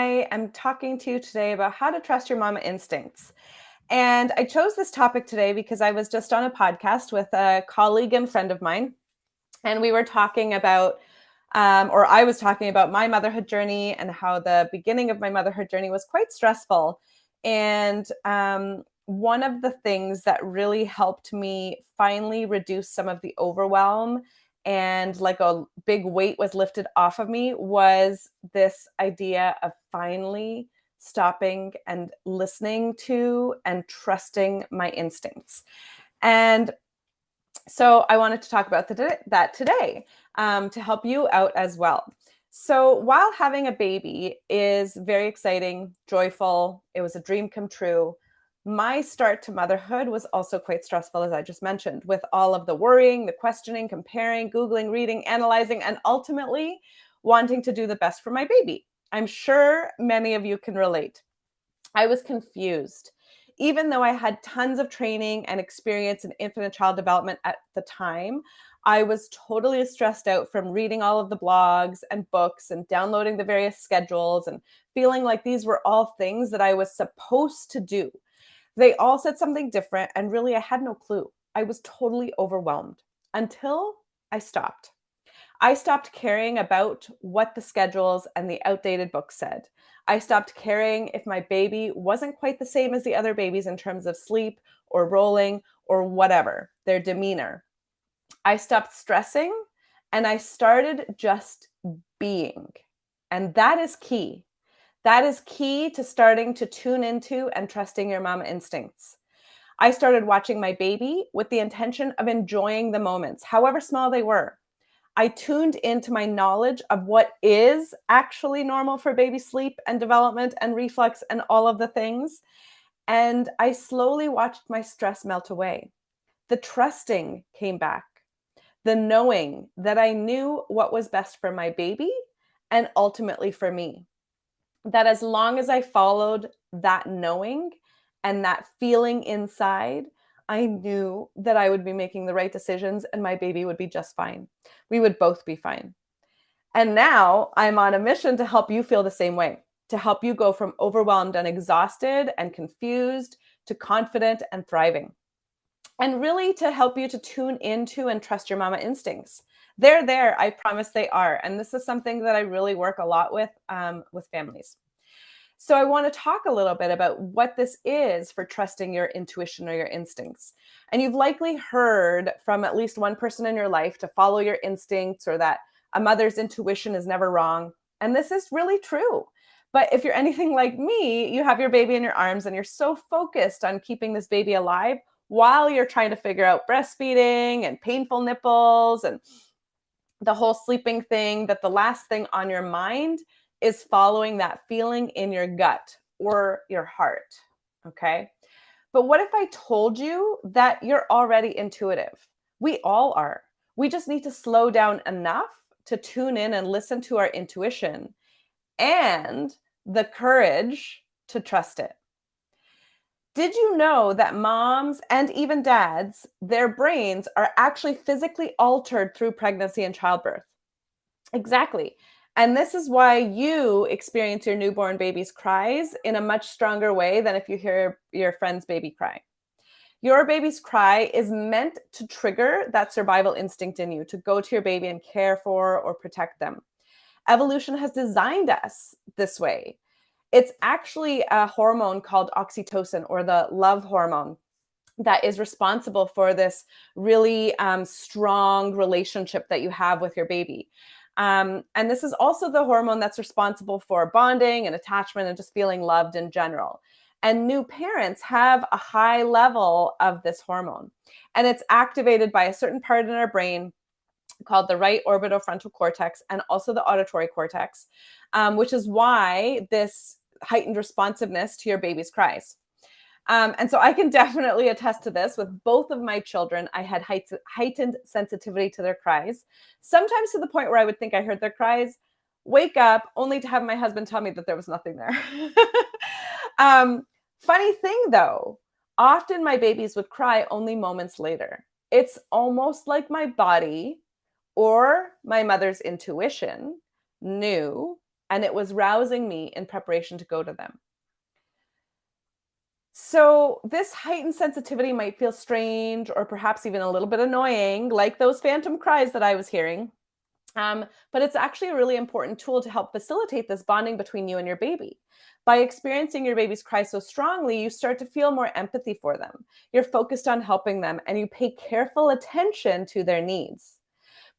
I am talking to you today about how to trust your mama instincts. And I chose this topic today because I was just on a podcast with a colleague and friend of mine, and we were talking about, or I was talking about my motherhood journey and how the beginning of my motherhood journey was quite stressful. And one of the things that really helped me finally reduce some of the overwhelm and like a big weight was lifted off of me was this idea of finally stopping and listening to and trusting my instincts. And so I wanted to talk about that today to help you out as well. So while having a baby is very exciting, joyful, it was a dream come true. My start to motherhood was also quite stressful, as I just mentioned, with all of the worrying, the questioning, comparing, Googling, reading, analyzing, and ultimately wanting to do the best for my baby. I'm sure many of you can relate. I was confused. Even though I had tons of training and experience in infant and child development at the time, I was totally stressed out from reading all of the blogs and books and downloading the various schedules and feeling like these were all things that I was supposed to do. They all said something different, and really, I had no clue. I was totally overwhelmed until I stopped. I stopped caring about what the schedules and the outdated books said. I stopped caring if my baby wasn't quite the same as the other babies in terms of sleep or rolling or whatever, their demeanor. I stopped stressing and I started just being. And that is key. That is key to starting to tune into and trusting your mama instincts. I started watching my baby with the intention of enjoying the moments, however small they were. I tuned into my knowledge of what is actually normal for baby sleep and development and reflux and all of the things. And I slowly watched my stress melt away. The trusting came back, the knowing that I knew what was best for my baby and ultimately for me. That as long as I followed that knowing and that feeling inside, I knew that I would be making the right decisions and my baby would be just fine. We would both be fine. And now I'm on a mission to help you feel the same way, to help you go from overwhelmed and exhausted and confused to confident and thriving. And really to help you to tune into and trust your mama instincts. They're there, I promise they are. And this is something that I really work a lot with families. So I want to talk a little bit about what this is for trusting your intuition or your instincts. And you've likely heard from at least one person in your life to follow your instincts or that a mother's intuition is never wrong. And this is really true. But if you're anything like me, you have your baby in your arms and you're so focused on keeping this baby alive while you're trying to figure out breastfeeding and painful nipples and the whole sleeping thing, that the last thing on your mind is following that feeling in your gut or your heart. Okay. But what if I told you that you're already intuitive? We all are. We just need to slow down enough to tune in and listen to our intuition and the courage to trust it. Did you know that moms and even dads, their brains are actually physically altered through pregnancy and childbirth? Exactly. And this is why you experience your newborn baby's cries in a much stronger way than if you hear your friend's baby cry. Your baby's cry is meant to trigger that survival instinct in you to go to your baby and care for or protect them. Evolution has designed us this way. It's actually a hormone called oxytocin, or the love hormone, that is responsible for this really strong relationship that you have with your baby. And this is also the hormone that's responsible for bonding and attachment and just feeling loved in general. And new parents have a high level of this hormone. And it's activated by a certain part in our brain called the right orbitofrontal cortex and also the auditory cortex, which is why this heightened responsiveness to your baby's cries. And so I can definitely attest to this. With both of my children, I had heightened sensitivity to their cries, sometimes to the point where I would think I heard their cries, wake up, only to have my husband tell me that there was nothing there. Funny thing though, often my babies would cry only moments later. It's almost like my body or my mother's intuition knew and it was rousing me in preparation to go to them. So, this heightened sensitivity might feel strange or perhaps even a little bit annoying, like those phantom cries that I was hearing. But it's actually a really important tool to help facilitate this bonding between you and your baby. By experiencing your baby's cry so strongly, you start to feel more empathy for them. You're focused on helping them and you pay careful attention to their needs.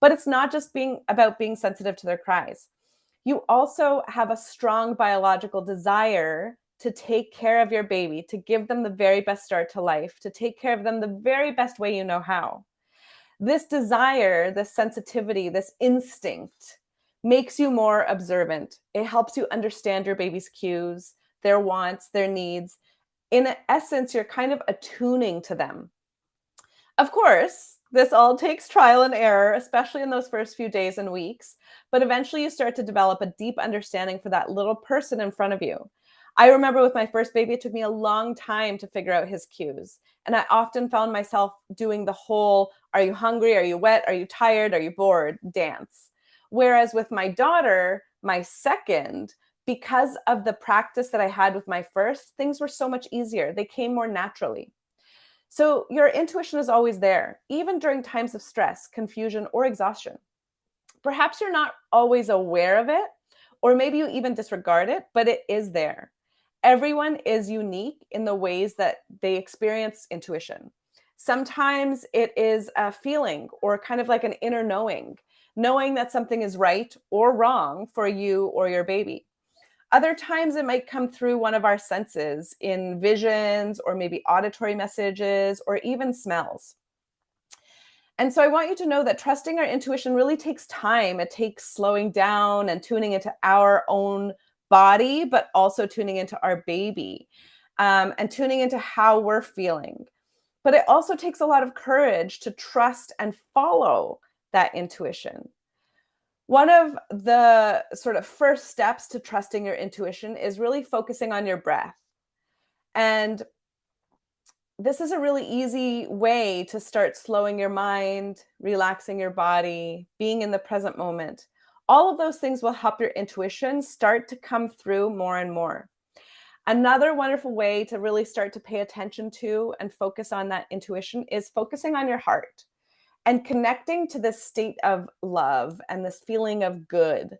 But it's not just being about being sensitive to their cries. You also have a strong biological desire to take care of your baby, to give them the very best start to life, to take care of them the very best way you know how. This desire, this sensitivity, this instinct makes you more observant. It helps you understand your baby's cues, their wants, their needs. In essence, you're kind of attuning to them. Of course, this all takes trial and error, especially in those first few days and weeks, but eventually you start to develop a deep understanding for that little person in front of you. I remember with my first baby, it took me a long time to figure out his cues. And I often found myself doing the whole, are you hungry? Are you wet? Are you tired? Are you bored? Dance. Whereas with my daughter, my second, because of the practice that I had with my first, things were so much easier. They came more naturally. So your intuition is always there, even during times of stress, confusion, or exhaustion. Perhaps you're not always aware of it, or maybe you even disregard it, but it is there. Everyone is unique in the ways that they experience intuition. Sometimes it is a feeling or kind of like an inner knowing, knowing that something is right or wrong for you or your baby. Other times it might come through one of our senses in visions or maybe auditory messages or even smells. And so I want you to know that trusting our intuition really takes time. It takes slowing down and tuning into our own body, but also tuning into our baby, and tuning into how we're feeling. But it also takes a lot of courage to trust and follow that intuition. One of the sort of first steps to trusting your intuition is really focusing on your breath. And this is a really easy way to start slowing your mind, relaxing your body, being in the present moment. All of those things will help your intuition start to come through more and more. Another wonderful way to really start to pay attention to and focus on that intuition is focusing on your heart and connecting to this state of love and this feeling of good.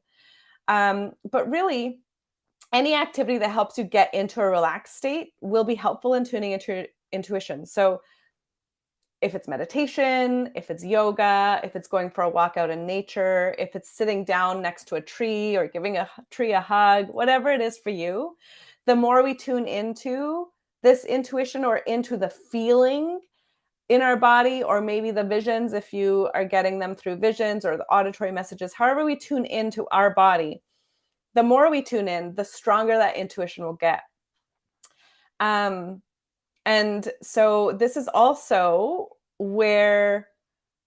But really, any activity that helps you get into a relaxed state will be helpful in tuning into your intuition. So, if it's meditation, if it's yoga, if it's going for a walk out in nature, if it's sitting down next to a tree or giving a tree a hug, whatever it is for you, the more we tune into this intuition or into the feeling in our body, or maybe the visions, if you are getting them through visions or the auditory messages, however we tune into our body, the more we tune in, the stronger that intuition will get. And so this is also where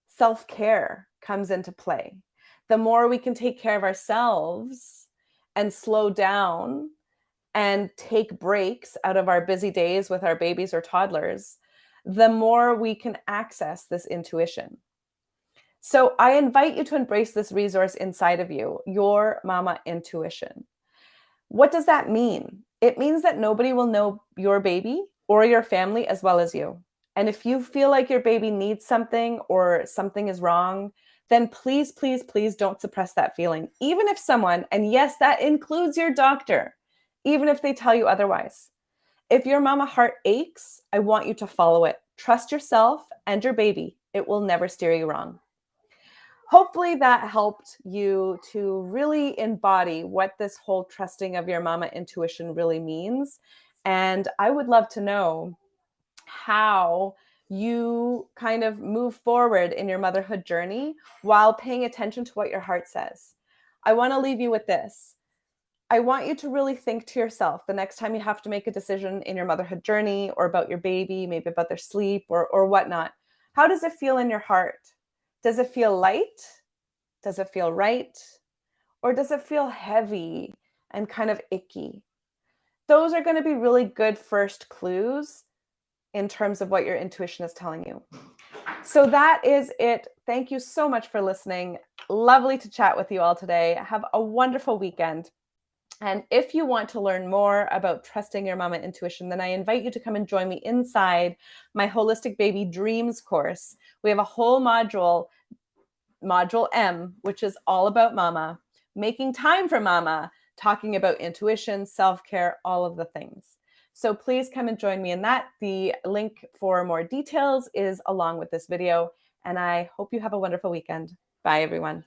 self-care comes into play. The more we can take care of ourselves and slow down and take breaks out of our busy days with our babies or toddlers, the more we can access this intuition. So I invite you to embrace this resource inside of you, your mama intuition. What does that mean? It means that nobody will know your baby or your family as well as you. And if you feel like your baby needs something or something is wrong, then please, please, please don't suppress that feeling. Even if someone, and yes, that includes your doctor, even if they tell you otherwise. If your mama heart aches, I want you to follow it. Trust yourself and your baby. It will never steer you wrong. Hopefully that helped you to really embody what this whole trusting of your mama intuition really means. And I would love to know how you kind of move forward in your motherhood journey while paying attention to what your heart says. I want to leave you with this. I want you to really think to yourself the next time you have to make a decision in your motherhood journey or about your baby, maybe about their sleep or whatnot. How does it feel in your heart? Does it feel light? Does it feel right? Or does it feel heavy and kind of icky? Those are going to be really good first clues in terms of what your intuition is telling you. So that is it. Thank you so much for listening. Lovely to chat with you all today. Have a wonderful weekend. And if you want to learn more about trusting your mama intuition, then I invite you to come and join me inside my Holistic Baby Dreams course. We have a whole module, Module M, which is all about mama, making time for mama, talking about intuition, self-care, all of the things. So please come and join me in that. The link for more details is along with this video, and I hope you have a wonderful weekend. Bye, everyone.